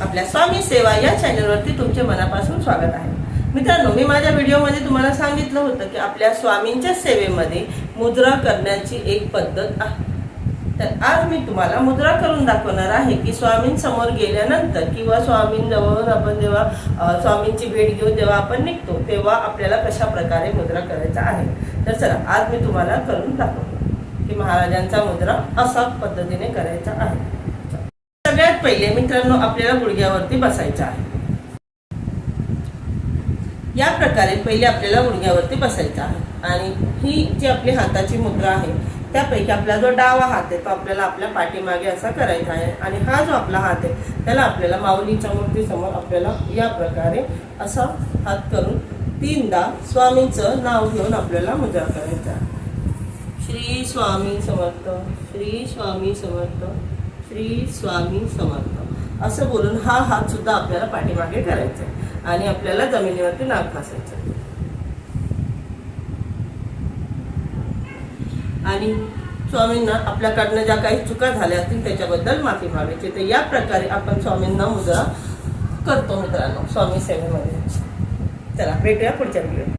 आपल्या स्वामी सेवा या चॅनलवरती तुमचे मनापासून स्वागत आहे। मित्रांनो, मी माझ्या व्हिडिओमध्ये तुम्हाला सांगितलं होतं की आपल्या स्वामींच्या सेवेमध्ये मुद्रा करण्याची एक पद्धत आहे। तर आज मी तुम्हाला मुद्रा करून दाखवणार आहे की स्वामींसमोर गेल्यानंतर किंवा स्वामींजवळ आपण जेव्हा स्वामींची भेट घेऊन जेव्हा आपण निघतो तेव्हा आपल्याला कशा प्रकारे मुद्रा करायचा आहे। तर चला आज मी तुम्हाला करून दाखवतो की महाराजांचा मुद्रा अशा पद्धतीने करायचा आहे। सगळ्यात पहिले मित्रांनो, आपल्याला गुडघ्यावरती बसायचं आहे। या प्रकारे पहिले आपल्याला गुडघ्यावरती बसायचं आहे आणि ही जी आपली हाताची मुद्रा आहे त्यापैकी आपला जो डावा हात आहे तो आपल्याला आपल्या पाठीमागे असा करायचा आहे आणि हा जो आपला हात आहे त्याला आपल्याला माऊलीच्या मूर्तीसमोर आपल्याला या प्रकारे असा हात करून तीनदा स्वामींचं नाव घेऊन आपल्याला मुद्रा करायचा आहे। श्री स्वामी समर्थ, श्री स्वामी समर्थ, श्री स्वामी समर्थ असं बोलून हा हात सुद्धा आपल्याला पाठीमागे करायचा आहे आणि आपल्याला जमिनीवरती नाक घासायचं आणि स्वामींना आपल्याकडनं ज्या काही चुका झाल्या असतील त्याच्याबद्दल माफी मागायची। तर या प्रकारे आपण स्वामींना मुद्रा करतो मित्रांनो स्वामी सेवेमध्ये। चला भेटूया पुढच्या व्हिडिओ।